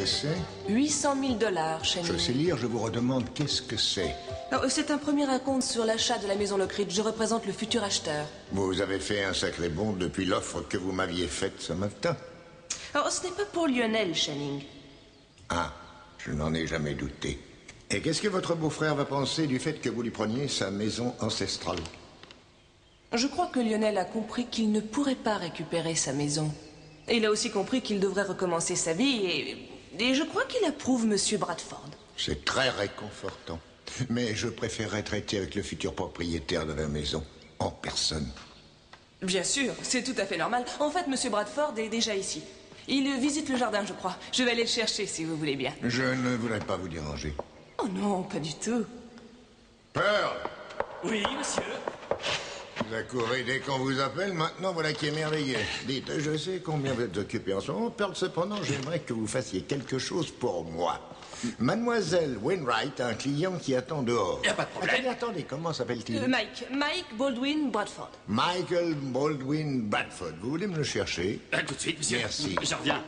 que c'est? 800 000 $, Channing. Je sais lire, je vous redemande qu'est-ce que c'est. C'est un premier acompte sur l'achat de la maison Lockridge. Je représente le futur acheteur. Vous avez fait un sacré bond depuis l'offre que vous m'aviez faite ce matin. Ce n'est pas pour Lionel, Channing. Ah, je n'en ai jamais douté. Et qu'est-ce que votre beau-frère va penser du fait que vous lui preniez sa maison ancestrale? Je crois que Lionel a compris qu'il ne pourrait pas récupérer sa maison. Et il a aussi compris qu'il devrait recommencer sa vie et je crois qu'il approuve Monsieur Bradford. C'est très réconfortant. Mais je préférerais traiter avec le futur propriétaire de la maison, en personne. Bien sûr, c'est tout à fait normal. En fait, Monsieur Bradford est déjà ici. Il visite le jardin, je crois. Je vais aller le chercher, si vous voulez bien. Je ne voudrais pas vous déranger. Oh non, pas du tout. Pearl! Oui, monsieur. Vous accourez dès qu'on vous appelle, maintenant voilà qui est merveilleux. Dites, je sais combien vous êtes occupé en ce moment, Pearl, cependant, j'aimerais que vous fassiez quelque chose pour moi. Mademoiselle Wainwright a un client qui attend dehors. Y a pas de problème. Attendez, comment s'appelle-t-il? Mike Baldwin Bradford. Michael Baldwin Bradford. Vous voulez me le chercher? Tout de suite, monsieur. Merci. Je reviens.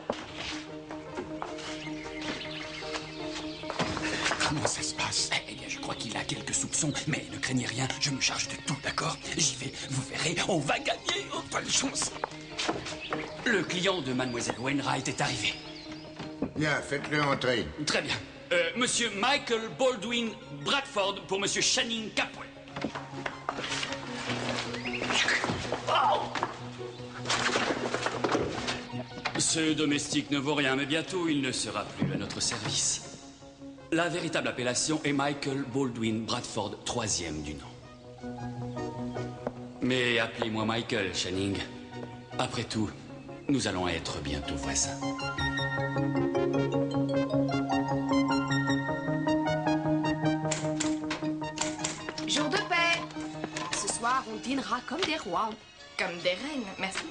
Comment ça se passe? Eh bien, je crois qu'il a quelques soupçons, mais ne craignez rien, je me charge de tout, d'accord? J'y vais, vous verrez, on va gagner, oh, bonne chance. Le client de Mademoiselle Wainwright est arrivé. Bien, faites-le entrer. Très bien. Monsieur Michael Baldwin Bradford pour Monsieur Channing Capwell. Ce domestique ne vaut rien, mais bientôt il ne sera plus à notre service. La véritable appellation est Michael Baldwin Bradford, 3e du nom. Mais appelez-moi Michael, Channing. Après tout, nous allons être bientôt voisins. Jour de paix. Ce soir, on dînera comme des rois. Comme des reines, merci.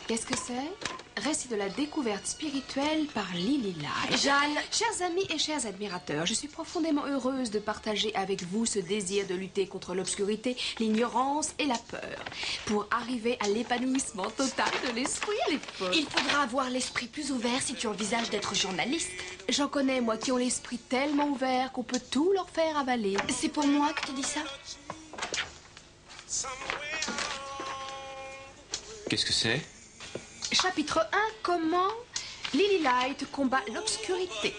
Qu'est-ce que c'est? Récit de la découverte spirituelle par Lily Light. Jeanne. Chers amis et chers admirateurs, je suis profondément heureuse de partager avec vous ce désir de lutter contre l'obscurité, l'ignorance et la peur, pour arriver à l'épanouissement total de l'esprit, les folles. Il faudra avoir l'esprit plus ouvert si tu envisages d'être journaliste. J'en connais, moi, qui ont l'esprit tellement ouvert qu'on peut tout leur faire avaler. C'est pour moi que tu dis ça? Qu'est-ce que c'est? Chapitre 1, comment Lily Light combat l'obscurité.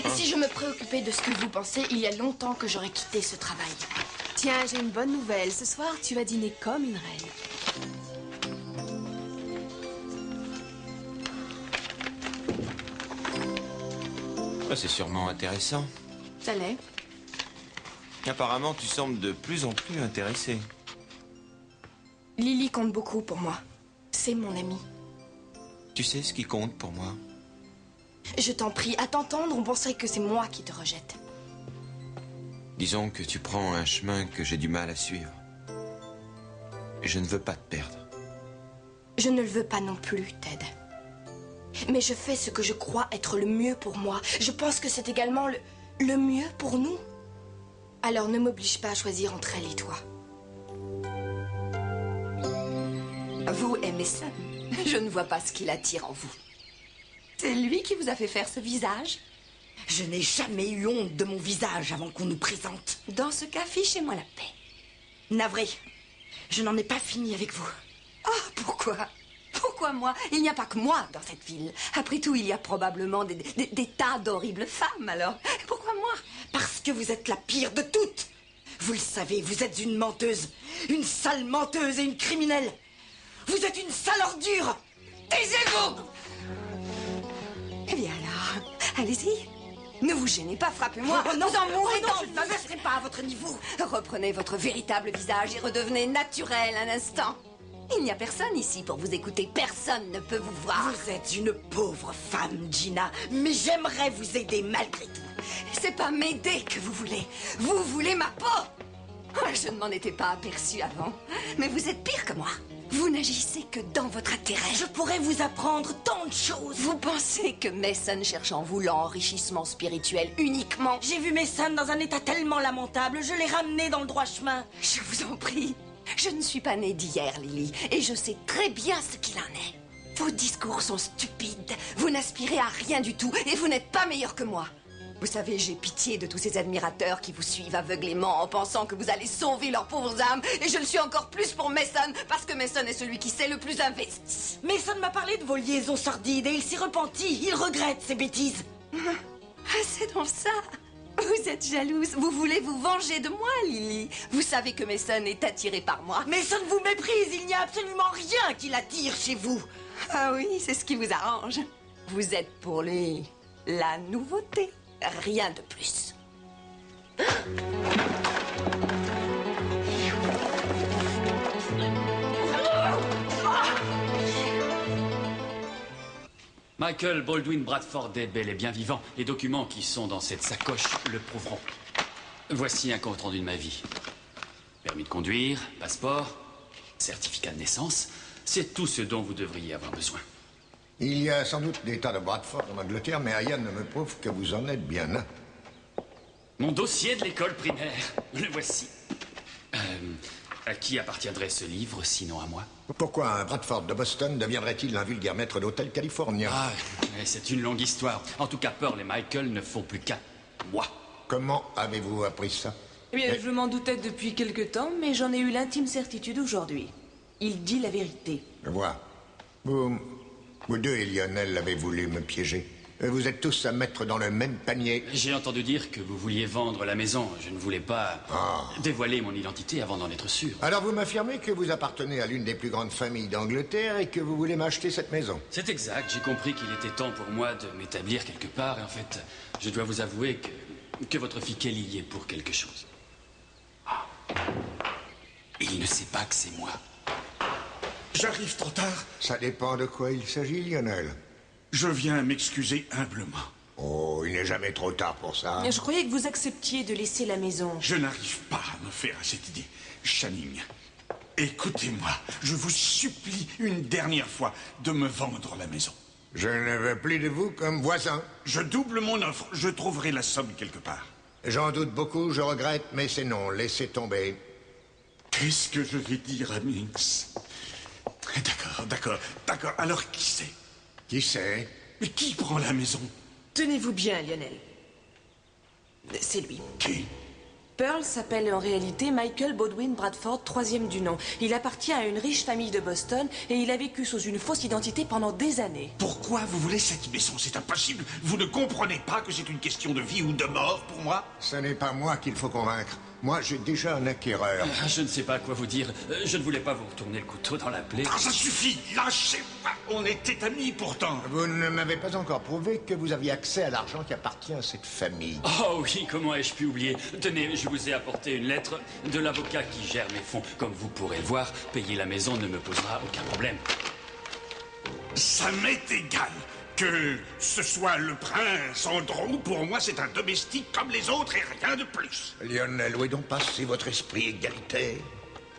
Si je me préoccupais de ce que vous pensez, il y a longtemps que j'aurais quitté ce travail. Tiens, j'ai une bonne nouvelle. Ce soir, tu vas dîner comme une reine. C'est sûrement intéressant. Ça l'est. Apparemment, tu sembles de plus en plus intéressé. Lily compte beaucoup pour moi. C'est mon amie. Tu sais ce qui compte pour moi? Je t'en prie, à t'entendre, on penserait que c'est moi qui te rejette. Disons que tu prends un chemin que j'ai du mal à suivre. Je ne veux pas te perdre. Je ne le veux pas non plus, Ted. Mais je fais ce que je crois être le mieux pour moi. Je pense que c'est également le mieux pour nous. Alors ne m'oblige pas à choisir entre elle et toi. Vous aimez ça? Je ne vois pas ce qui l'attire en vous. C'est lui qui vous a fait faire ce visage? Je n'ai jamais eu honte de mon visage avant qu'on nous présente. Dans ce cas, fichez-moi la paix. Navré, je n'en ai pas fini avec vous. Ah, pourquoi? Pourquoi moi? Il n'y a pas que moi dans cette ville. Après tout, il y a probablement des tas d'horribles femmes, alors. Pourquoi moi? Parce que vous êtes la pire de toutes. Vous le savez, vous êtes une menteuse. Une sale menteuse et une criminelle. Vous êtes une sale ordure. Taisez-vous! Eh bien alors, allez-y. Ne vous gênez pas, frappez-moi. Oh non, vous en mourrez non, je d'envie. ne m'abaisserai pas à votre niveau. Reprenez votre véritable visage et redevenez naturel un instant. Il n'y a personne ici pour vous écouter. Personne ne peut vous voir. Vous êtes une pauvre femme, Gina. Mais j'aimerais vous aider malgré tout. C'est pas m'aider que vous voulez. Vous voulez ma peau. Je ne m'en étais pas aperçue avant. Mais vous êtes pire que moi. Vous n'agissez que dans votre intérêt. Je pourrais vous apprendre tant de choses. Vous pensez que Mason cherche en vous l'enrichissement spirituel uniquement? J'ai vu Mason dans un état tellement lamentable, je l'ai ramené dans le droit chemin. Je vous en prie. Je ne suis pas née d'hier, Lily, et je sais très bien ce qu'il en est. Vos discours sont stupides. Vous n'aspirez à rien du tout et vous n'êtes pas meilleur que moi. Vous savez, j'ai pitié de tous ces admirateurs qui vous suivent aveuglément en pensant que vous allez sauver leurs pauvres âmes. Et je le suis encore plus pour Mason, parce que Mason est celui qui s'est le plus investi. Mason m'a parlé de vos liaisons sordides et il s'est repenti. Il regrette ces bêtises. Ah, c'est donc ça. Vous êtes jalouse. Vous voulez vous venger de moi, Lily. Vous savez que Mason est attiré par moi. Mason vous méprise. Il n'y a absolument rien qui l'attire chez vous. Ah oui, c'est ce qui vous arrange. Vous êtes pour lui la nouveauté. Rien de plus. Michael Baldwin Bradford est bel et bien vivant. Les documents qui sont dans cette sacoche le prouveront. Voici un compte rendu de ma vie. Permis de conduire, passeport, certificat de naissance. C'est tout ce dont vous devriez avoir besoin. Il y a sans doute des tas de Bradford en Angleterre, mais rien ne me prouve que vous en êtes bien un. Mon dossier de l'école primaire, le voici. À qui appartiendrait ce livre, sinon à moi? Pourquoi un Bradford de Boston deviendrait-il un vulgaire maître d'hôtel californien? Ah, c'est une longue histoire. En tout cas, Pearl et Michael ne font plus qu'un. Moi. Comment avez-vous appris ça? Eh bien, je m'en doutais depuis quelque temps, mais j'en ai eu l'intime certitude aujourd'hui. Il dit la vérité. Je vois. Vous deux et Lionel avez voulu me piéger. Vous êtes tous à mettre dans le même panier. J'ai entendu dire que vous vouliez vendre la maison. Je ne voulais pas dévoiler mon identité avant d'en être sûr. Alors vous m'affirmez que vous appartenez à l'une des plus grandes familles d'Angleterre et que vous voulez m'acheter cette maison? C'est exact. J'ai compris qu'il était temps pour moi de m'établir quelque part. Et en fait, je dois vous avouer que votre fille Kelly y est pour quelque chose. Ah. Il ne sait pas que c'est moi. J'arrive trop tard. Ça dépend de quoi il s'agit, Lionel. Je viens m'excuser humblement. Oh, il n'est jamais trop tard pour ça. Je croyais que vous acceptiez de laisser la maison. Je n'arrive pas à me faire à cette idée. Channing, écoutez-moi. Je vous supplie une dernière fois de me vendre la maison. Je ne veux plus de vous comme voisin. Je double mon offre. Je trouverai la somme quelque part. J'en doute beaucoup, je regrette, mais c'est non. Laissez tomber. Qu'est-ce que je vais dire à Minx? D'accord. Alors qui c'est? Qui c'est? Mais qui prend la maison? Tenez-vous bien, Lionel. C'est lui. Qui? Pearl s'appelle en réalité Michael Baldwin Bradford, 3e du nom. Il appartient à une riche famille de Boston et il a vécu sous une fausse identité pendant des années. Pourquoi vous voulez cette maison? C'est impossible. Vous ne comprenez pas que c'est une question de vie ou de mort pour moi? Ce n'est pas moi qu'il faut convaincre. Moi, j'ai déjà un acquéreur. Je ne sais pas quoi vous dire. Je ne voulais pas vous retourner le couteau dans la plaie. Ah, ça suffit. Lâchez-moi. On était amis pourtant. Vous ne m'avez pas encore prouvé que vous aviez accès à l'argent qui appartient à cette famille. Oh oui, comment ai-je pu oublier? Tenez, je vous ai apporté une lettre de l'avocat qui gère mes fonds. Comme vous pourrez le voir, payer la maison ne me posera aucun problème. Ça m'est égal. Que ce soit le prince Andron, pour moi c'est un domestique comme les autres et rien de plus. Lionel, où est donc passé votre esprit égalitaire?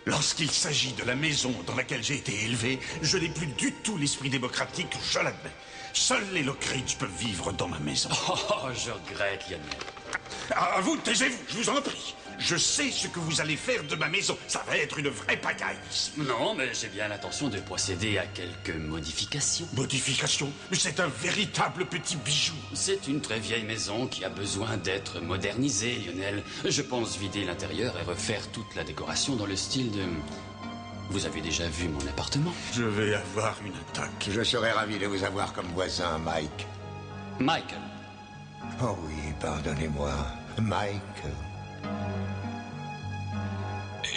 Lorsqu'il s'agit de la maison dans laquelle j'ai été élevé, je n'ai plus du tout l'esprit démocratique, je l'admets. Seuls les Lockridge peuvent vivre dans ma maison. Oh, je regrette, Lionel. Ah, vous, taisez-vous, je vous en prie. Je sais ce que vous allez faire de ma maison. Ça va être une vraie pagaille ici. Non, mais j'ai bien l'intention de procéder à quelques modifications. Modifications? Mais c'est un véritable petit bijou. C'est une très vieille maison qui a besoin d'être modernisée, Lionel. Je pense vider l'intérieur et refaire toute la décoration dans le style de... Vous avez déjà vu mon appartement? Je vais avoir une attaque. Je serais ravi de vous avoir comme voisin, Mike. Michael. Oh oui, pardonnez-moi. Mike.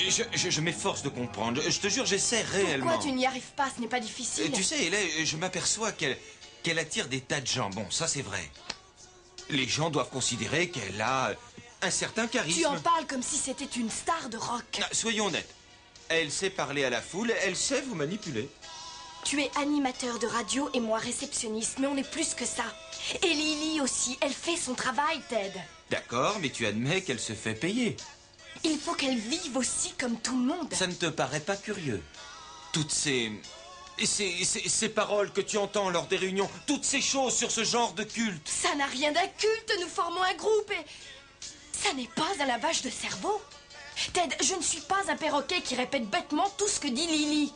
Je m'efforce de comprendre. Je te jure, j'essaie réellement. Pourquoi tu n'y arrives pas? Ce n'est pas difficile. Tu sais, là, je m'aperçois qu'elle attire des tas de gens. Bon, ça c'est vrai. Les gens doivent considérer qu'elle a un certain charisme. Tu en parles comme si c'était une star de rock. Ah, soyons honnêtes. Elle sait parler à la foule, elle sait vous manipuler. Tu es animateur de radio et moi réceptionniste, mais on est plus que ça. Et Lily aussi, elle fait son travail, Ted. D'accord, mais tu admets qu'elle se fait payer. Il faut qu'elle vive aussi comme tout le monde. Ça ne te paraît pas curieux? Toutes ces paroles que tu entends lors des réunions, toutes ces choses sur ce genre de culte. Ça n'a rien d'un culte, nous formons un groupe et... Ça n'est pas un lavage de cerveau. Ted, je ne suis pas un perroquet qui répète bêtement tout ce que dit Lily.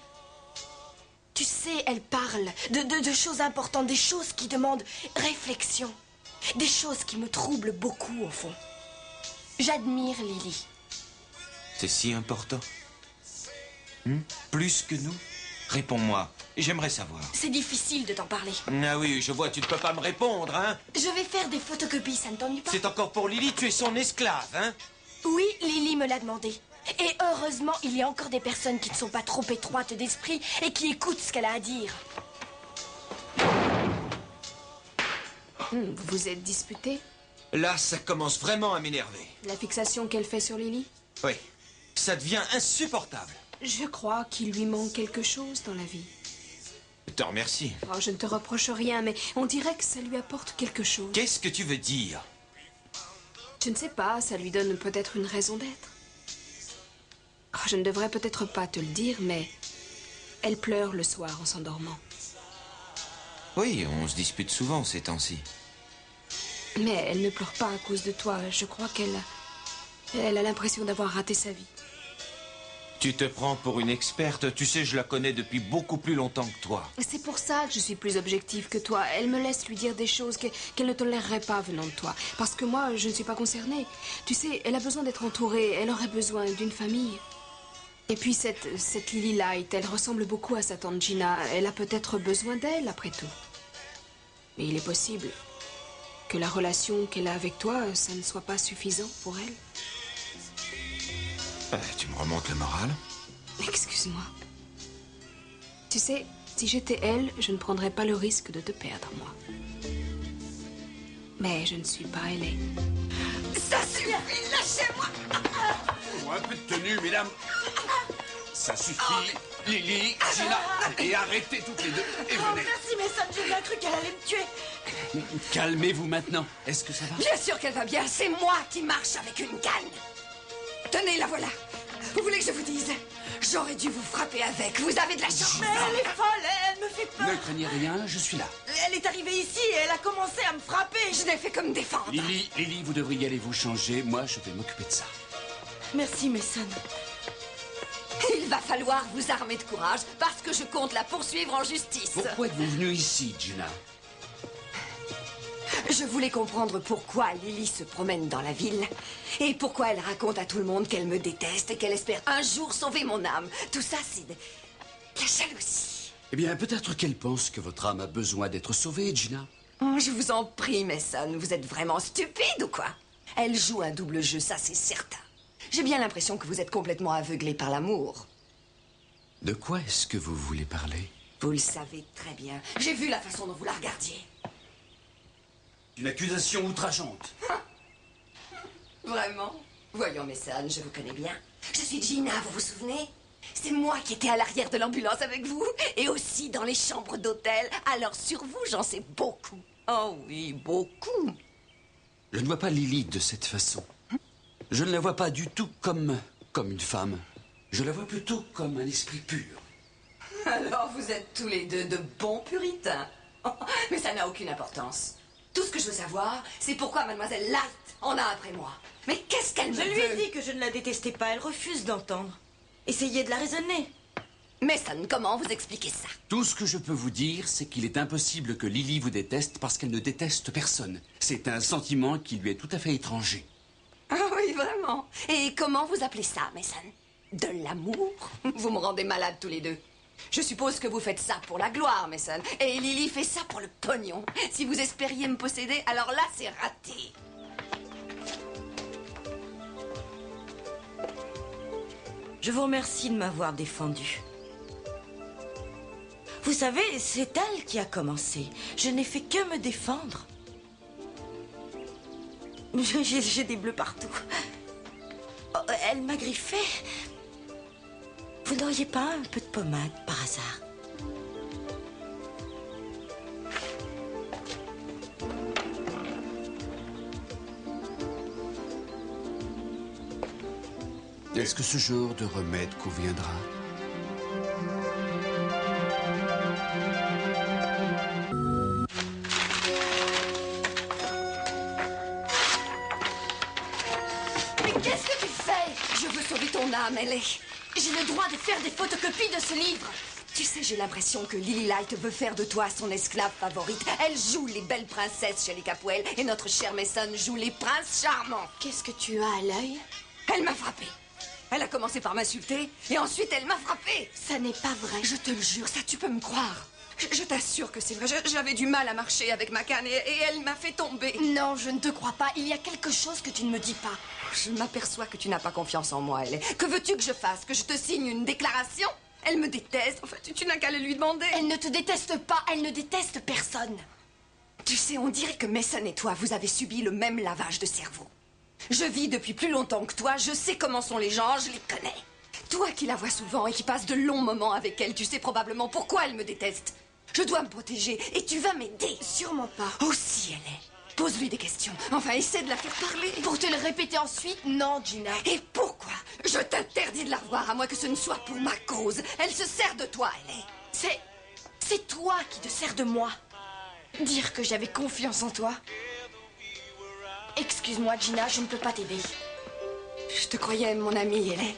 Tu sais, elle parle de choses importantes, des choses qui demandent réflexion. Des choses qui me troublent beaucoup, au fond. J'admire Lily. C'est si important. Plus que nous? Réponds-moi. J'aimerais savoir. C'est difficile de t'en parler. Ah oui, je vois, tu ne peux pas me répondre, hein? Je vais faire des photocopies, ça ne t'ennuie pas? C'est encore pour Lily, tu es son esclave, hein? Oui, Lily me l'a demandé. Et heureusement, il y a encore des personnes qui ne sont pas trop étroites d'esprit et qui écoutent ce qu'elle a à dire. Vous vous êtes disputé? Là, ça commence vraiment à m'énerver. La fixation qu'elle fait sur Lily? Oui, ça devient insupportable. Je crois qu'il lui manque quelque chose dans la vie. Je te remercie. Oh, je ne te reproche rien, mais on dirait que ça lui apporte quelque chose. Qu'est-ce que tu veux dire? Je ne sais pas, ça lui donne peut-être une raison d'être. Oh, je ne devrais peut-être pas te le dire, mais elle pleure le soir en s'endormant. Oui, on se dispute souvent ces temps-ci. Mais elle ne pleure pas à cause de toi. Je crois qu'elle a l'impression d'avoir raté sa vie. Tu te prends pour une experte. Tu sais, je la connais depuis beaucoup plus longtemps que toi. C'est pour ça que je suis plus objective que toi. Elle me laisse lui dire des choses qu'elle ne tolérerait pas venant de toi. Parce que moi, je ne suis pas concernée. Tu sais, elle a besoin d'être entourée. Elle aurait besoin d'une famille. Et puis cette Lily Light, elle ressemble beaucoup à sa tante Gina. Elle a peut-être besoin d'elle, après tout. Mais il est possible que la relation qu'elle a avec toi, ça ne soit pas suffisant pour elle. Tu me remontes le moral? Excuse-moi. Tu sais, si j'étais elle, je ne prendrais pas le risque de te perdre, moi. Mais je ne suis pas elle. Ça suffit, lâchez-moi! Un peu de tenue, mesdames. Ça suffit. Lily, Gina, et arrêtez toutes les deux et venez. Merci, Mason, j'ai bien cru qu'elle allait me tuer. Calmez-vous maintenant. Est-ce que ça va? Bien sûr qu'elle va bien, c'est moi qui marche avec une canne. Tenez, la voilà. Vous voulez que je vous dise? J'aurais dû vous frapper avec. Vous avez de la chance. Mais elle est folle, elle me fait peur. Ne craignez rien, je suis là. Elle est arrivée ici et elle a commencé à me frapper. Je n'ai fait que me défendre. Lily, vous devriez aller vous changer. Moi, je vais m'occuper de ça. Merci, Mason. Il va falloir vous armer de courage parce que je compte la poursuivre en justice. Pourquoi êtes-vous venue ici, Gina? Je voulais comprendre pourquoi Lily se promène dans la ville et pourquoi elle raconte à tout le monde qu'elle me déteste et qu'elle espère un jour sauver mon âme. Tout ça, c'est de la jalousie. Eh bien, peut-être qu'elle pense que votre âme a besoin d'être sauvée, Gina. Oh, je vous en prie, Mason, vous êtes vraiment stupide ou quoi? Elle joue un double jeu, ça c'est certain. J'ai bien l'impression que vous êtes complètement aveuglé par l'amour. De quoi est-ce que vous voulez parler? Vous le savez très bien. J'ai vu la façon dont vous la regardiez. Une accusation outrageante. Vraiment? Voyons, Mason, je vous connais bien. Je suis Gina, vous vous souvenez? C'est moi qui étais à l'arrière de l'ambulance avec vous et aussi dans les chambres d'hôtel. Alors sur vous, j'en sais beaucoup. Oh oui, beaucoup. Je ne vois pas Lily de cette façon. Je ne la vois pas du tout comme une femme. Je la vois plutôt comme un esprit pur. Alors vous êtes tous les deux de bons puritains. Mais ça n'a aucune importance. Tout ce que je veux savoir, c'est pourquoi mademoiselle Light en a après moi. Mais qu'est-ce qu'elle me veut? Je lui ai dit que je ne la détestais pas, elle refuse d'entendre. Essayez de la raisonner. Mason, comment vous expliquez ça? Tout ce que je peux vous dire, c'est qu'il est impossible que Lily vous déteste parce qu'elle ne déteste personne. C'est un sentiment qui lui est tout à fait étranger. Ah oui, vraiment. Et comment vous appelez ça, Mason? De l'amour? Vous me rendez malade tous les deux. Je suppose que vous faites ça pour la gloire, Mason. Et Lily fait ça pour le pognon. Si vous espériez me posséder, alors là, c'est raté. Je vous remercie de m'avoir défendu. Vous savez, c'est elle qui a commencé. Je n'ai fait que me défendre. J'ai des bleus partout. Oh, elle m'a griffé. Vous n'auriez pas un peu de pommade par hasard? Est-ce que ce genre de remède conviendra? Mais qu'est-ce que tu fais? Je veux sauver ton âme, elle est. J'ai le droit de faire des photocopies de ce livre. Tu sais, j'ai l'impression que Lily Light veut faire de toi son esclave favorite. Elle joue les belles princesses chez les Capwell et notre chère Mason joue les princes charmants. Qu'est-ce que tu as à l'œil? Elle m'a frappée. Elle a commencé par m'insulter et ensuite elle m'a frappée. Ça n'est pas vrai. Je te le jure, ça tu peux me croire. Je t'assure que c'est vrai. J'avais du mal à marcher avec ma canne et elle m'a fait tomber. Non, je ne te crois pas. Il y a quelque chose que tu ne me dis pas. Je m'aperçois que tu n'as pas confiance en moi, elle. Que veux-tu que je fasse? Que je te signe une déclaration? Elle me déteste. Enfin, tu n'as qu'à le lui demander. Elle ne te déteste pas. Elle ne déteste personne. Tu sais, on dirait que Mason et toi, vous avez subi le même lavage de cerveau. Je vis depuis plus longtemps que toi. Je sais comment sont les gens. Je les connais. Toi qui la vois souvent et qui passe de longs moments avec elle, tu sais probablement pourquoi elle me déteste. Je dois me protéger et tu vas m'aider. Sûrement pas. Aussi elle est. Pose-lui des questions. Enfin, essaie de la faire parler. Pour te le répéter ensuite, non, Gina. Et pourquoi? Je t'interdis de la revoir, à moins que ce ne soit pour ma cause. Elle se sert de toi, elle est. C'est toi qui te sers de moi. Dire que j'avais confiance en toi. Excuse-moi, Gina, je ne peux pas t'aider. Je te croyais mon amie, elle est.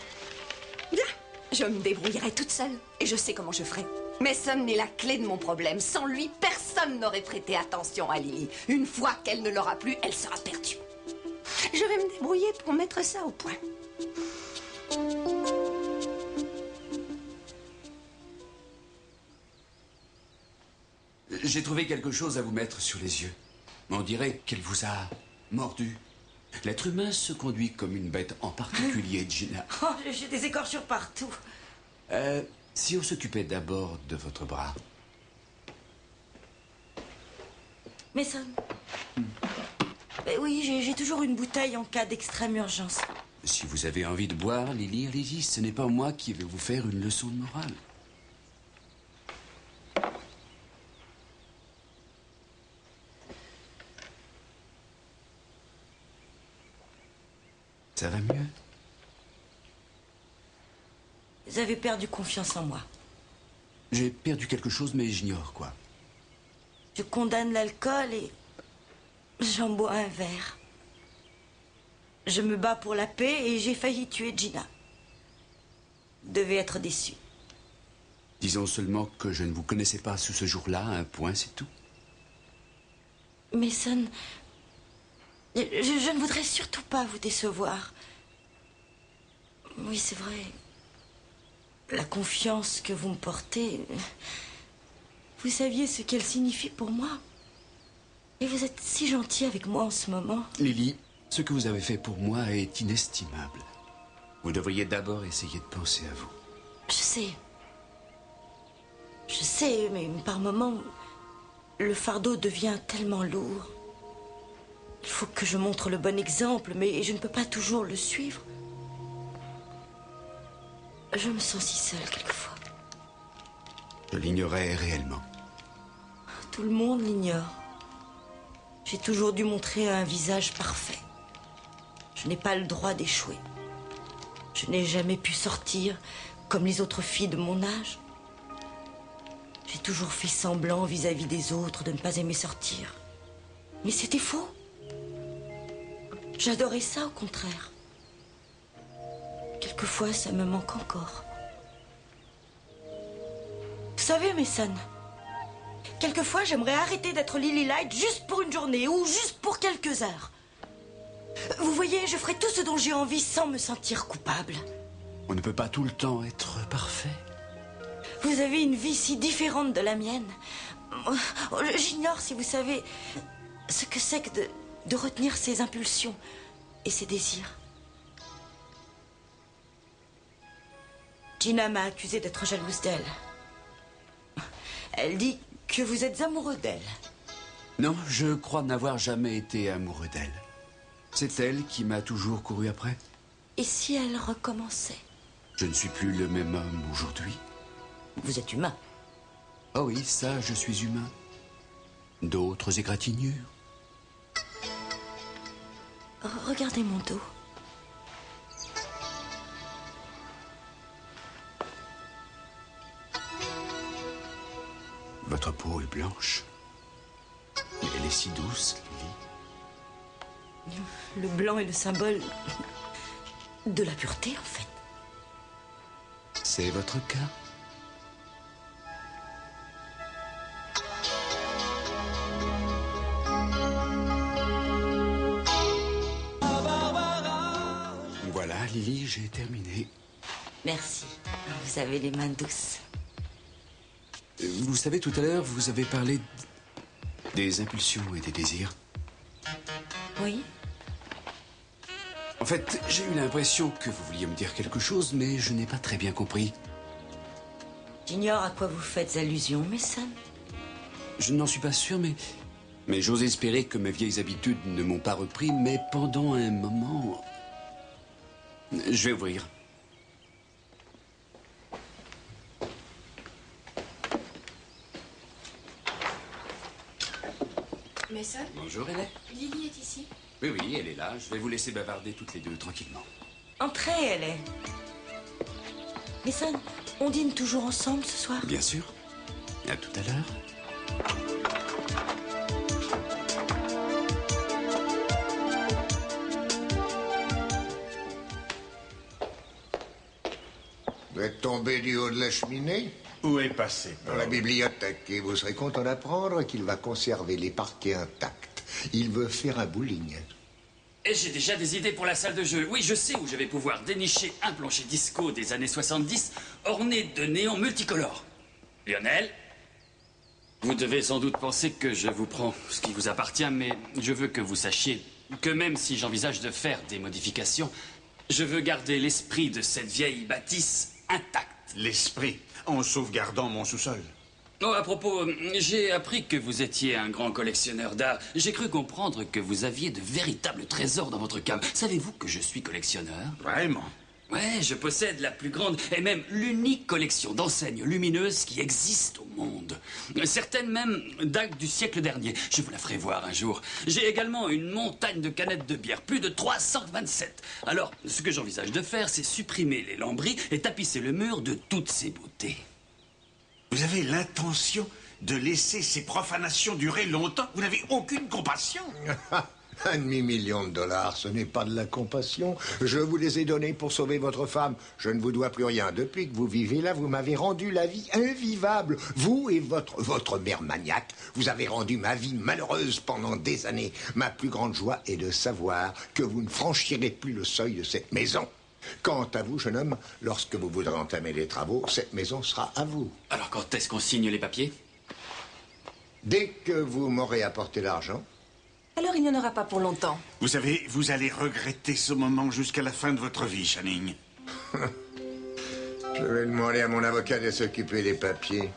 Bien, je me débrouillerai toute seule. Et je sais comment je ferai. Mason est la clé de mon problème. Sans lui, personne n'aurait prêté attention à Lily. Une fois qu'elle ne l'aura plus, elle sera perdue. Je vais me débrouiller pour mettre ça au point. J'ai trouvé quelque chose à vous mettre sur les yeux. On dirait qu'elle vous a mordu. L'être humain se conduit comme une bête, en particulier Gina. Oh, j'ai des écorchures partout. Si on s'occupait d'abord de votre bras. Mason. Oui, j'ai toujours une bouteille en cas d'extrême urgence. Si vous avez envie de boire, Lily, allez-y. Ce n'est pas moi qui vais vous faire une leçon de morale. Ça va mieux? Vous avez perdu confiance en moi. J'ai perdu quelque chose, mais j'ignore quoi. Je condamne l'alcool et j'en bois un verre. Je me bats pour la paix et j'ai failli tuer Gina. Vous devez être déçu. Disons seulement que je ne vous connaissais pas sous ce jour-là, un point, c'est tout. Mason, je ne voudrais surtout pas vous décevoir. Oui, c'est vrai. La confiance que vous me portez, vous saviez ce qu'elle signifie pour moi. Et vous êtes si gentil avec moi en ce moment. Lily, ce que vous avez fait pour moi est inestimable. Vous devriez d'abord essayer de penser à vous. Je sais. Je sais, mais par moments, le fardeau devient tellement lourd. Il faut que je montre le bon exemple, mais je ne peux pas toujours le suivre. Je me sens si seule quelquefois. Je l'ignorais réellement. Tout le monde l'ignore. J'ai toujours dû montrer un visage parfait. Je n'ai pas le droit d'échouer. Je n'ai jamais pu sortir comme les autres filles de mon âge. J'ai toujours fait semblant vis-à-vis des autres de ne pas aimer sortir. Mais c'était faux. J'adorais ça, au contraire. Quelquefois, ça me manque encore. Vous savez, Mason, quelquefois, j'aimerais arrêter d'être Lily Light juste pour une journée ou juste pour quelques heures. Vous voyez, je ferai tout ce dont j'ai envie sans me sentir coupable. On ne peut pas tout le temps être parfait. Vous avez une vie si différente de la mienne. J'ignore si vous savez ce que c'est que de retenir ses impulsions et ses désirs. Gina m'a accusée d'être jalouse d'elle. Elle dit que vous êtes amoureux d'elle. Non, je crois n'avoir jamais été amoureux d'elle. C'est elle qui m'a toujours couru après. Et si elle recommençait? Je ne suis plus le même homme aujourd'hui. Vous êtes humain. Oh oui, ça, je suis humain. D'autres égratignures. Regardez mon dos. Votre peau est blanche. Mais elle est si douce, Lily. Le blanc est le symbole de la pureté, en fait. C'est votre cas. Oui, j'ai terminé. Merci. Vous avez les mains douces. Vous savez, tout à l'heure, vous avez parlé des impulsions et des désirs. Oui? En fait, j'ai eu l'impression que vous vouliez me dire quelque chose, mais je n'ai pas très bien compris. J'ignore à quoi vous faites allusion, Mason. Je n'en suis pas sûr, mais j'ose espérer que mes vieilles habitudes ne m'ont pas repris, mais pendant un moment... Je vais ouvrir. Mason? Bonjour, elle est. Lily est ici. Oui, oui, elle est là. Je vais vous laisser bavarder toutes les deux, tranquillement. Entrez, elle est. Mason, on dîne toujours ensemble ce soir? Bien sûr. À tout à l'heure. Vous êtes tombé du haut de la cheminée? Où est passé? Dans la bibliothèque. Et vous serez content d'apprendre qu'il va conserver les parquets intacts. Il veut faire un bowling. Et j'ai déjà des idées pour la salle de jeu. Oui, je sais où je vais pouvoir dénicher un plancher disco des années 70 orné de néons multicolores. Lionel, vous devez sans doute penser que je vous prends ce qui vous appartient, mais je veux que vous sachiez que même si j'envisage de faire des modifications, je veux garder l'esprit de cette vieille bâtisse intact. L'esprit, en sauvegardant mon sous-sol. Oh, à propos, j'ai appris que vous étiez un grand collectionneur d'art. J'ai cru comprendre que vous aviez de véritables trésors dans votre cave. Savez-vous que je suis collectionneur? Vraiment? Ouais, je possède la plus grande et même l'unique collection d'enseignes lumineuses qui existe au monde. Certaines même datent du siècle dernier. Je vous la ferai voir un jour. J'ai également une montagne de canettes de bière, plus de 327. Alors, ce que j'envisage de faire, c'est supprimer les lambris et tapisser le mur de toutes ces beautés. Vous avez l'intention de laisser ces profanations durer longtemps? Vous n'avez aucune compassion? $1,5 million, ce n'est pas de la compassion. Je vous les ai donnés pour sauver votre femme. Je ne vous dois plus rien. Depuis que vous vivez là, vous m'avez rendu la vie invivable. Vous et votre mère maniaque, vous avez rendu ma vie malheureuse pendant des années. Ma plus grande joie est de savoir que vous ne franchirez plus le seuil de cette maison. Quant à vous, jeune homme, lorsque vous voudrez entamer les travaux, cette maison sera à vous. Alors quand est-ce qu'on signe les papiers? Dès que vous m'aurez apporté l'argent. Alors il n'y en aura pas pour longtemps. Vous savez, vous allez regretter ce moment jusqu'à la fin de votre vie, Channing. Je vais demander à mon avocat de s'occuper des papiers.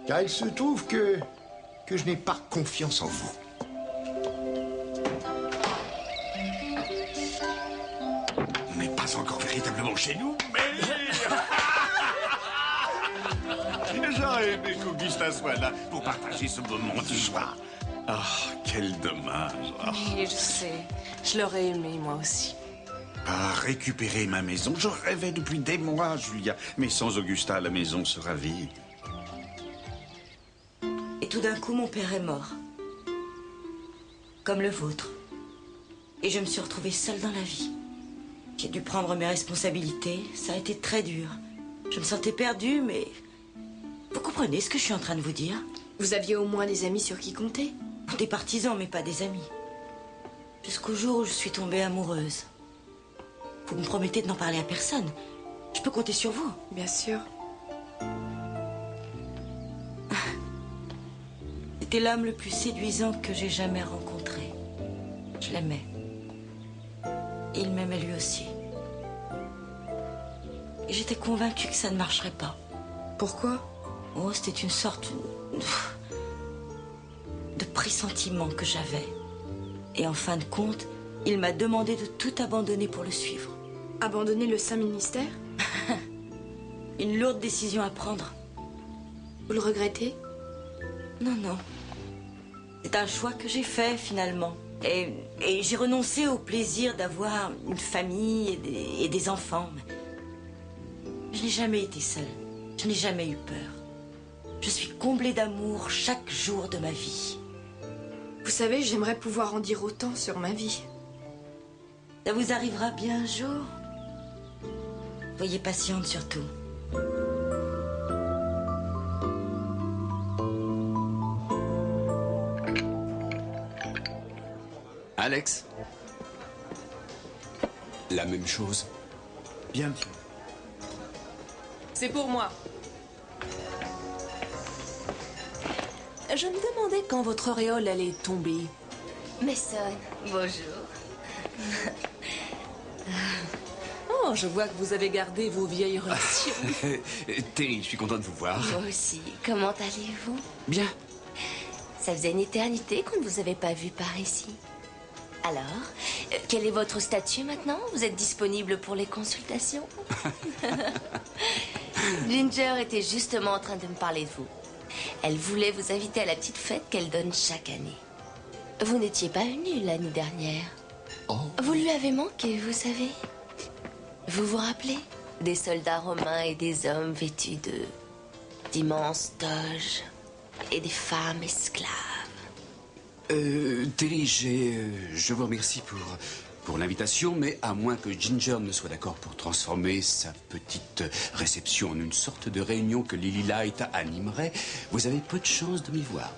Car il se trouve que je n'ai pas confiance en vous. On n'est pas encore véritablement chez nous, mais... J'aurais aimé qu'Augustin soit là pour partager ce moment du soir. Ah, quel dommage. Ah. Oui, je sais. Je l'aurais aimé, moi aussi. Ah, récupérer ma maison. Je rêvais depuis des mois, Julia. Mais sans Augustin, la maison sera vide. Et tout d'un coup, mon père est mort. Comme le vôtre. Et je me suis retrouvée seule dans la vie. J'ai dû prendre mes responsabilités. Ça a été très dur. Je me sentais perdue, mais... Vous comprenez ce que je suis en train de vous dire? Vous aviez au moins des amis sur qui compter? Des partisans, mais pas des amis. Jusqu'au jour où je suis tombée amoureuse. Vous me promettez de n'en parler à personne. Je peux compter sur vous. Bien sûr. C'était l'homme le plus séduisant que j'ai jamais rencontré. Je l'aimais. Et il m'aimait lui aussi. Et j'étais convaincue que ça ne marcherait pas. Pourquoi? Oh, c'était une sorte de pressentiment que j'avais. Et en fin de compte, il m'a demandé de tout abandonner pour le suivre. Abandonner le Saint-Ministère? Une lourde décision à prendre. Vous le regrettez? Non, non. C'est un choix que j'ai fait, finalement. Et j'ai renoncé au plaisir d'avoir une famille et des enfants. Je n'ai jamais été seule. Je n'ai jamais eu peur. Je suis comblée d'amour chaque jour de ma vie. Vous savez, j'aimerais pouvoir en dire autant sur ma vie. Ça vous arrivera bien un jour. Soyez patiente surtout. Alex? La même chose. Bien, monsieur. C'est pour moi. Je me demandais quand votre auréole allait tomber. Mason, bonjour. Oh, je vois que vous avez gardé vos vieilles relations. Terry, je suis content de vous voir. Moi aussi. Comment allez-vous? Bien. Ça faisait une éternité qu'on ne vous avait pas vu par ici. Alors, quel est votre statut maintenant? Vous êtes disponible pour les consultations? Ginger était justement en train de me parler de vous. Elle voulait vous inviter à la petite fête qu'elle donne chaque année. Vous n'étiez pas venu l'année dernière. Oh. Vous lui avez manqué, vous savez. Vous vous rappelez? Des soldats romains et des hommes vêtus d'immenses toges et des femmes esclaves. Terry, je vous remercie pour l'invitation, mais à moins que Ginger ne soit d'accord pour transformer sa petite réception en une sorte de réunion que Lily Light animerait, vous avez peu de chances de m'y voir.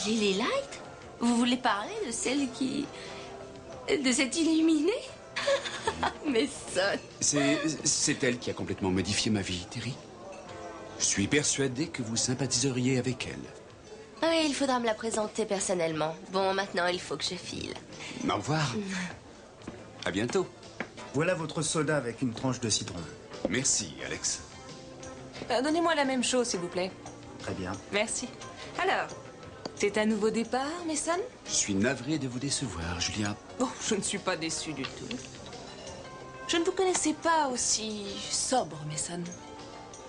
Lily Light? Vous voulez parler de celle qui... de cette illuminée? Mais ça... C'est elle qui a complètement modifié ma vie, Terry. Je suis persuadé que vous sympathiseriez avec elle. Oui, il faudra me la présenter personnellement. Bon, maintenant, il faut que je file. Au revoir. À bientôt. Voilà votre soda avec une tranche de citron. Merci, Alex. Donnez-moi la même chose, s'il vous plaît. Très bien. Merci. Alors, c'est un nouveau départ, Mason? Je suis navré de vous décevoir, Julia. Oh, je ne suis pas déçue du tout. Je ne vous connaissais pas aussi sobre, Mason.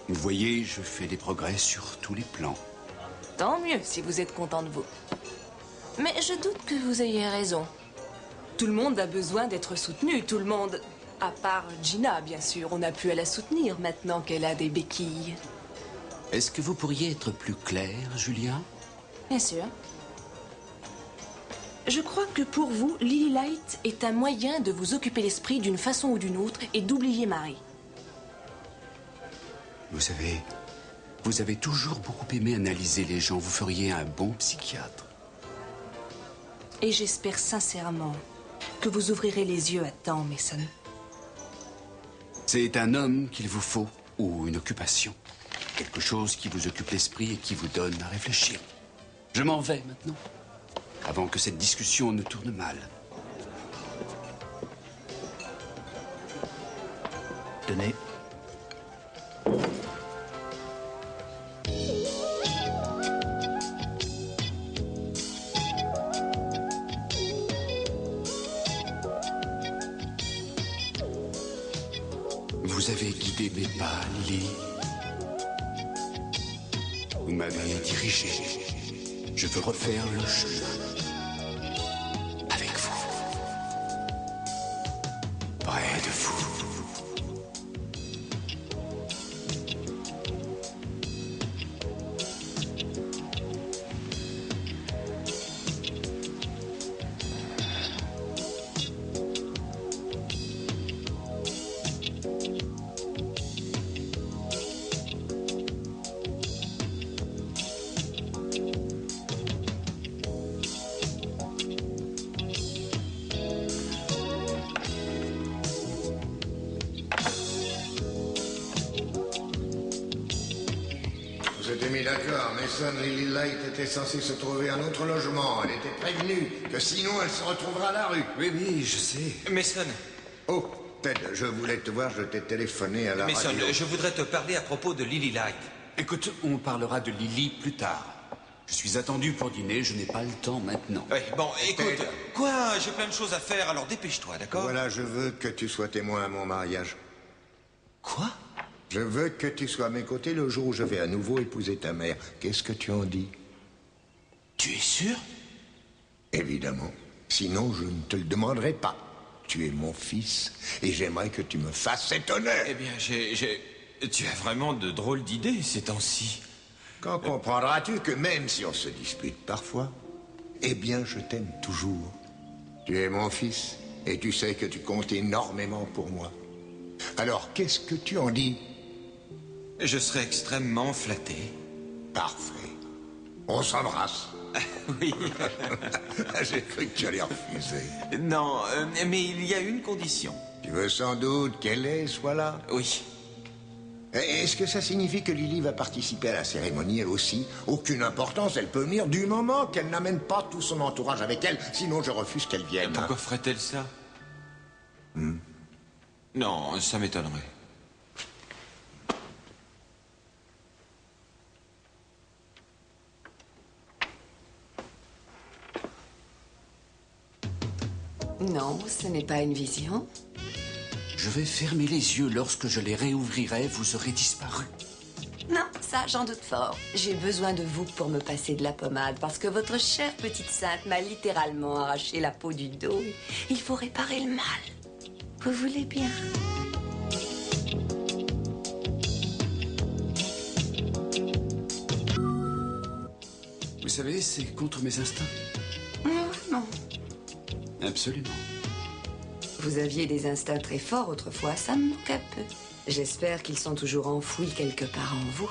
Vous voyez, je fais des progrès sur tous les plans. Tant mieux si vous êtes content de vous. Mais je doute que vous ayez raison. Tout le monde a besoin d'être soutenu, tout le monde... À part Gina, bien sûr, on a pu la soutenir maintenant qu'elle a des béquilles. Est-ce que vous pourriez être plus clair, Julia? Bien sûr. Je crois que pour vous, Lily Light est un moyen de vous occuper l'esprit d'une façon ou d'une autre et d'oublier Marie. Vous savez, vous avez toujours beaucoup aimé analyser les gens. Vous feriez un bon psychiatre. Et j'espère sincèrement que vous ouvrirez les yeux à temps, Mason. C'est un homme qu'il vous faut, ou une occupation. Quelque chose qui vous occupe l'esprit et qui vous donne à réfléchir. Je m'en vais maintenant, avant que cette discussion ne tourne mal. Tenez. Vous avez guidé mes pas, Lily. Vous m'avez dirigé. Je veux refaire le chemin. Avec vous. Près de vous. Vous êtes mis d'accord, Mason, Lily Light était censée se trouver un autre logement. Elle était prévenue que sinon elle se retrouvera à la rue. Oui, je sais. Mason, Oh, Ted, je voulais te voir, je t'ai téléphoné à la Mason, radio. je voudrais te parler à propos de Lily Light. Écoute, on parlera de Lily plus tard. Je suis attendu pour dîner, je n'ai pas le temps maintenant. Oui, bon, écoute, quoi, j'ai plein de choses à faire, alors dépêche-toi, d'accord? Voilà, je veux que tu sois témoin à mon mariage. Quoi? Je veux que tu sois à mes côtés le jour où je vais à nouveau épouser ta mère. Qu'est-ce que tu en dis? Tu es sûr? Évidemment. Sinon, je ne te le demanderai pas. Tu es mon fils et j'aimerais que tu me fasses cet honneur. Eh bien, tu as vraiment de drôles d'idées ces temps-ci. Quand comprendras-tu que même si on se dispute parfois, eh bien, je t'aime toujours. Tu es mon fils et tu sais que tu comptes énormément pour moi. Alors, qu'est-ce que tu en dis? Je serais extrêmement flatté. Parfait. On s'embrasse. Oui. J'ai cru que tu allais refuser. Non, mais il y a une condition. Tu veux sans doute qu'elle soit là? Oui. Est-ce que ça signifie que Lily va participer à la cérémonie, elle aussi? Aucune importance, elle peut venir du moment qu'elle n'amène pas tout son entourage avec elle, sinon je refuse qu'elle vienne. Pourquoi ferait-elle ça? Non, ça m'étonnerait. Non, ce n'est pas une vision. Je vais fermer les yeux. Lorsque je les réouvrirai, vous aurez disparu. Non, ça, j'en doute fort. J'ai besoin de vous pour me passer de la pommade, parce que votre chère petite sainte m'a littéralement arraché la peau du dos. Il faut réparer le mal. Vous voulez bien? Vous savez, c'est contre mes instincts. Non. Absolument. Vous aviez des instincts très forts autrefois, ça me manque un peu. J'espère qu'ils sont toujours enfouis quelque part en vous.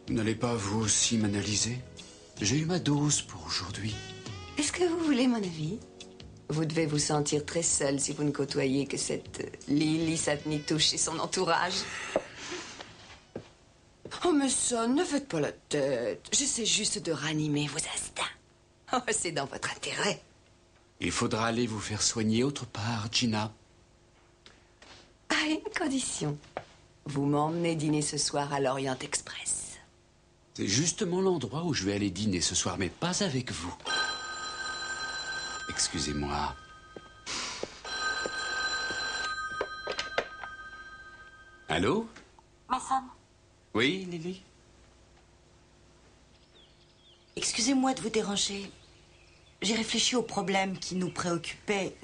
Vous n'allez pas, vous aussi, m'analyser? J'ai eu ma dose pour aujourd'hui. Est-ce que vous voulez mon avis? Vous devez vous sentir très seul si vous ne côtoyez que cette Lily Satnitouche et son entourage. Oh, mais ça, ne faites pas la tête. J'essaie juste de ranimer vos instincts. Oh, c'est dans votre intérêt. Il faudra aller vous faire soigner autre part, Gina. À une condition. Vous m'emmenez dîner ce soir à l'Orient Express. C'est justement l'endroit où je vais aller dîner ce soir, mais pas avec vous. Excusez-moi. Allô? Mason. Oui, Lily? Excusez-moi de vous déranger. J'ai réfléchi aux problèmes qui nous préoccupaient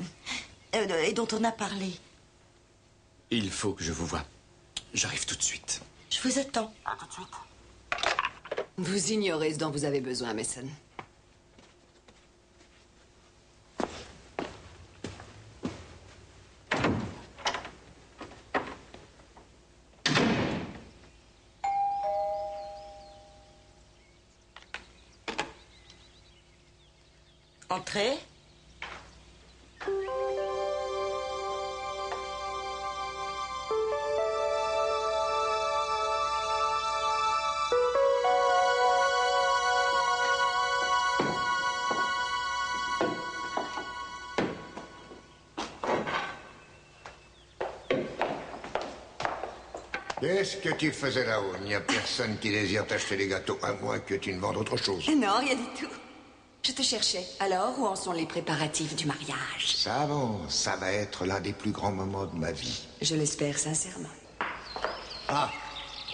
et dont on a parlé. Il faut que je vous voie. J'arrive tout de suite. Je vous attends. À tout de suite. Vous ignorez ce dont vous avez besoin, Mason. Entrez. Qu'est-ce que tu faisais là-haut? Il n'y a personne qui désire t'acheter des gâteaux, à moins que tu ne vendes autre chose. Non, rien du tout. Je te cherchais. Alors, où en sont les préparatifs du mariage? Ça avance, ça va être l'un des plus grands moments de ma vie. Je l'espère sincèrement. Ah,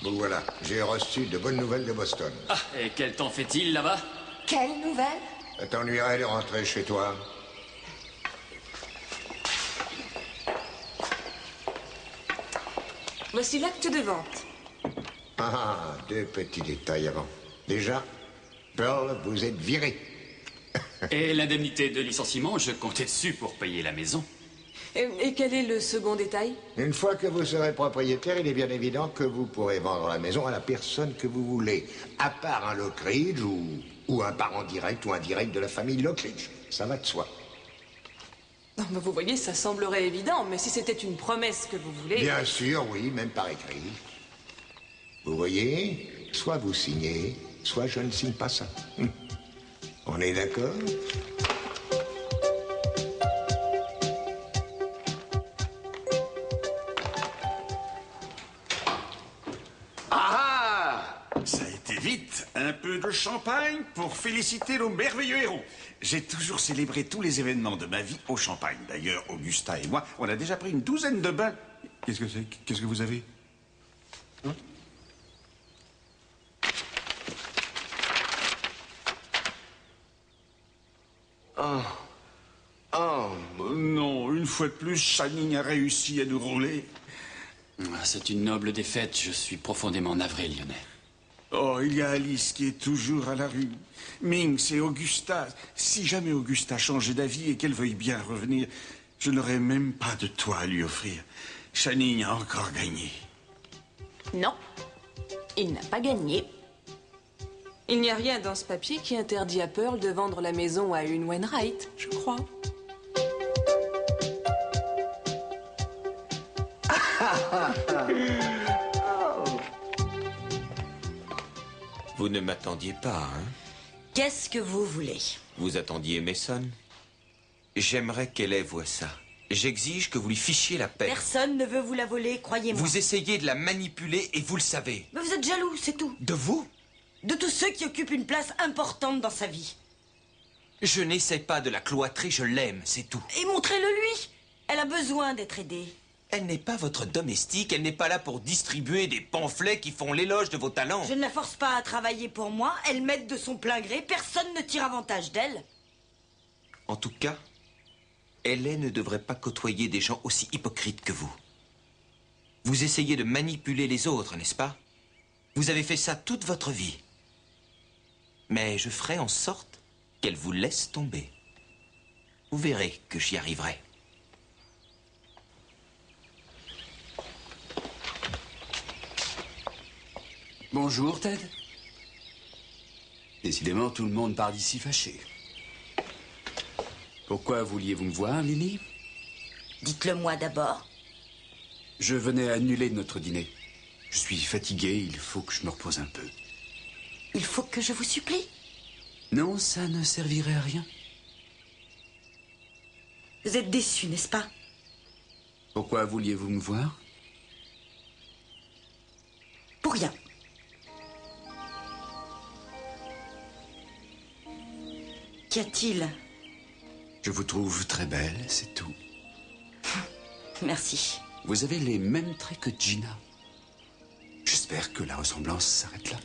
vous voilà, j'ai reçu de bonnes nouvelles de Boston. Ah, et quel temps fait-il là-bas? Quelle nouvelle? Ça t'ennuierait de rentrer chez toi? Voici l'acte de vente. Ah, deux petits détails avant. Déjà, Pearl, vous êtes viré. Et l'indemnité de licenciement, je comptais dessus pour payer la maison. Et quel est le second détail? Une fois que vous serez propriétaire, il est bien évident que vous pourrez vendre la maison à la personne que vous voulez. À part un Lockridge ou un parent direct ou indirect de la famille Lockridge. Ça va de soi. Non, mais vous voyez, ça semblerait évident, mais si c'était une promesse que vous voulez... Bien sûr, oui, même par écrit. Vous voyez, soit vous signez, soit je ne signe pas ça. On est d'accord? Ah! Ça a été vite. Un peu de champagne pour féliciter nos merveilleux héros. J'ai toujours célébré tous les événements de ma vie au champagne. D'ailleurs, Augusta et moi, on a déjà pris une douzaine de bains. Qu'est-ce que c'est? Qu'est-ce que vous avez? Hein? Non, une fois de plus, Channing a réussi à nous rouler. C'est une noble défaite. Je suis profondément navré, Lionel. Oh, il y a Alice qui est toujours à la rue. Minx et Augusta. Si jamais Augusta changeait d'avis et qu'elle veuille bien revenir, je n'aurais même pas de toit à lui offrir. Channing a encore gagné. Non, il n'a pas gagné. Il n'y a rien dans ce papier qui interdit à Pearl de vendre la maison à une Wainwright, je crois. Vous ne m'attendiez pas, hein? Qu'est-ce que vous voulez? Vous attendiez Mason? J'aimerais qu'elle voie ça. J'exige que vous lui fichiez la paix. Personne ne veut vous la voler, croyez-moi. Vous essayez de la manipuler et vous le savez. Mais vous êtes jaloux, c'est tout. De vous? De tous ceux qui occupent une place importante dans sa vie. Je n'essaie pas de la cloîtrer, je l'aime, c'est tout. Et montrez-le lui. Elle a besoin d'être aidée. Elle n'est pas votre domestique, elle n'est pas là pour distribuer des pamphlets qui font l'éloge de vos talents. Je ne la force pas à travailler pour moi, elle m'aide de son plein gré, personne ne tire avantage d'elle. En tout cas, Hélène ne devrait pas côtoyer des gens aussi hypocrites que vous. Vous essayez de manipuler les autres, n'est-ce pas? Vous avez fait ça toute votre vie. Mais je ferai en sorte qu'elle vous laisse tomber. Vous verrez que j'y arriverai. Bonjour, Ted. Décidément, tout le monde part d'ici fâché. Pourquoi vouliez-vous me voir, Lily? Dites-le moi d'abord. Je venais annuler notre dîner. Je suis fatigué, il faut que je me repose un peu. Il faut que je vous supplie. Non, ça ne servirait à rien. Vous êtes déçu, n'est-ce pas? Pourquoi vouliez-vous me voir? Pour rien. Qu'y a-t-il? Je vous trouve très belle, c'est tout. Merci. Vous avez les mêmes traits que Gina. J'espère que la ressemblance s'arrête là.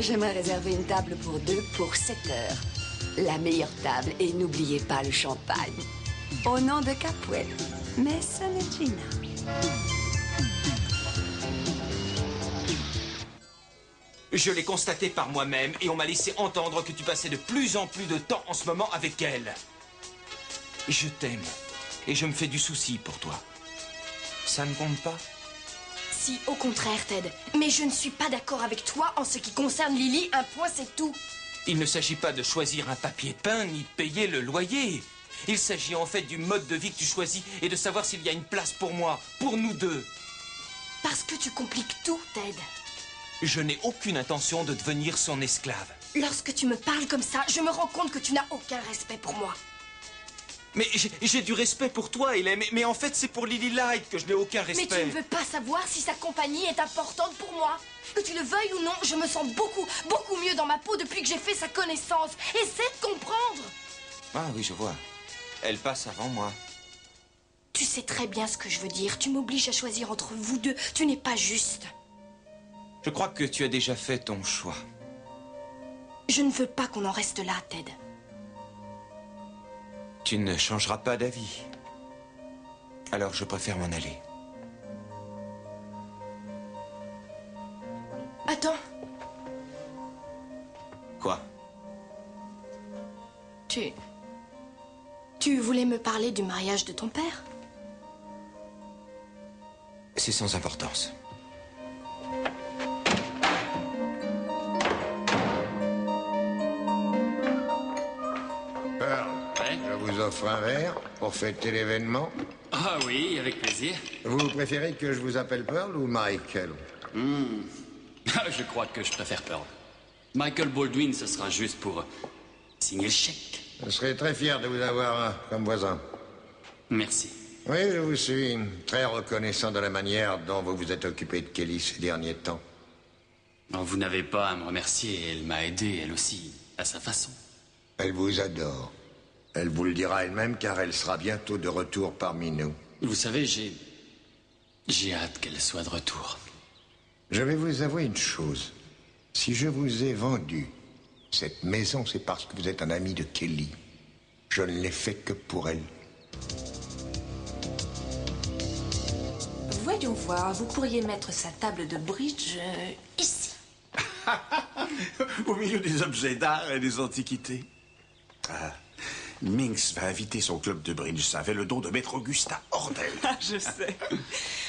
J'aimerais réserver une table pour deux pour 7 heures. La meilleure table, et n'oubliez pas le champagne. Au nom de Capwell, Mason et Gina. Je l'ai constaté par moi-même et on m'a laissé entendre que tu passais de plus en plus de temps en ce moment avec elle. Je t'aime et je me fais du souci pour toi. Ça ne compte pas? Si, au contraire, Ted. Mais je ne suis pas d'accord avec toi en ce qui concerne Lily. Un point, c'est tout. Il ne s'agit pas de choisir un papier peint ni de payer le loyer. Il s'agit en fait du mode de vie que tu choisis et de savoir s'il y a une place pour moi, pour nous deux. Parce que tu compliques tout, Ted. Je n'ai aucune intention de devenir son esclave. Lorsque tu me parles comme ça, je me rends compte que tu n'as aucun respect pour moi. Mais j'ai du respect pour toi, Hélène, mais en fait, c'est pour Lily Light que je n'ai aucun respect. Mais tu ne veux pas savoir si sa compagnie est importante pour moi. Que tu le veuilles ou non, je me sens beaucoup mieux dans ma peau depuis que j'ai fait sa connaissance. Essaie de comprendre. Ah oui, je vois. Elle passe avant moi. Tu sais très bien ce que je veux dire. Tu m'obliges à choisir entre vous deux. Tu n'es pas juste. Je crois que tu as déjà fait ton choix. Je ne veux pas qu'on en reste là, Ted. Tu ne changeras pas d'avis. Alors je préfère m'en aller. Attends. Quoi? Tu voulais me parler du mariage de ton père? C'est sans importance. Pearl, je vous offre un verre pour fêter l'événement. Ah oui, avec plaisir. Vous préférez que je vous appelle Pearl ou Michael? Je crois que je préfère Pearl. Michael Baldwin, ce sera juste pour signer le chèque. Je serais très fier de vous avoir comme voisin. Merci. Oui, je vous suis très reconnaissant de la manière dont vous vous êtes occupé de Kelly ces derniers temps. Non, vous n'avez pas à me remercier. Elle m'a aidé, elle aussi, à sa façon. Elle vous adore. Elle vous le dira elle-même car elle sera bientôt de retour parmi nous. Vous savez, j'ai hâte qu'elle soit de retour. Je vais vous avouer une chose. Si je vous ai vendu cette maison, c'est parce que vous êtes un ami de Kelly. Je ne l'ai fait que pour elle. Voyons voir, vous pourriez mettre sa table de bridge ici. Au milieu des objets d'art et des antiquités. Ah, Minx va inviter son club de bridge. Ça avait le don de mettre Augusta hors d'elle. Ah, je sais.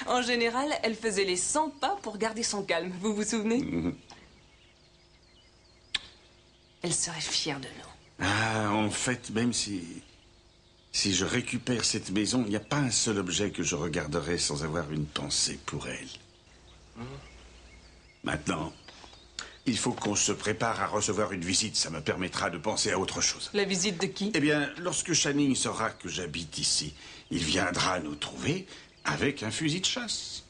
En général, elle faisait les 100 pas pour garder son calme. Vous vous souvenez? Elle serait fière de nous. Ah, en fait, même si je récupère cette maison, il n'y a pas un seul objet que je regarderai sans avoir une pensée pour elle. Maintenant, il faut qu'on se prépare à recevoir une visite. Ça me permettra de penser à autre chose. La visite de qui? Eh bien, lorsque Channing saura que j'habite ici, il viendra nous trouver avec un fusil de chasse.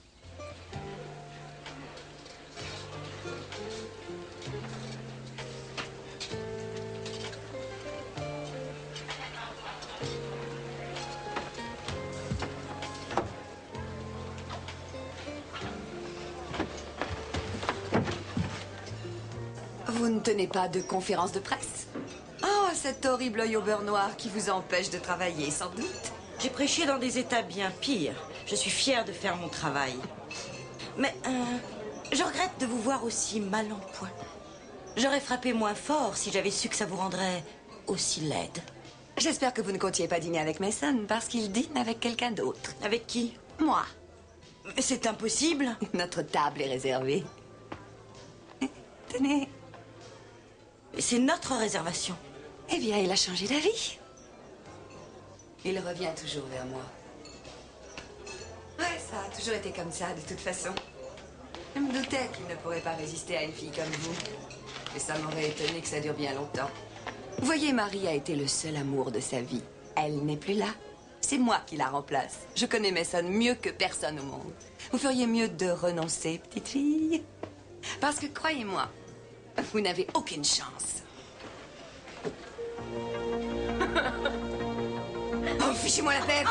Vous ne tenez pas de conférence de presse? Oh, cet horrible œil au beurre noir qui vous empêche de travailler, sans doute. J'ai prêché dans des états bien pires. Je suis fière de faire mon travail. Mais je regrette de vous voir aussi mal en point. J'aurais frappé moins fort si j'avais su que ça vous rendrait aussi laide. J'espère que vous ne comptiez pas dîner avec Mason, parce qu'il dîne avec quelqu'un d'autre. Avec qui? Moi. Mais c'est impossible. Notre table est réservée. Tenez. C'est notre réservation. Eh bien, il a changé d'avis. Il revient toujours vers moi. Ouais, ça a toujours été comme ça, de toute façon. Je me doutais qu'il ne pourrait pas résister à une fille comme vous. Et ça m'aurait étonné que ça dure bien longtemps. Vous voyez, Marie a été le seul amour de sa vie. Elle n'est plus là. C'est moi qui la remplace. Je connais Mason mieux que personne au monde. Vous feriez mieux de renoncer, petite fille. Parce que, croyez-moi, vous n'avez aucune chance. Oh, fichez-moi la paix!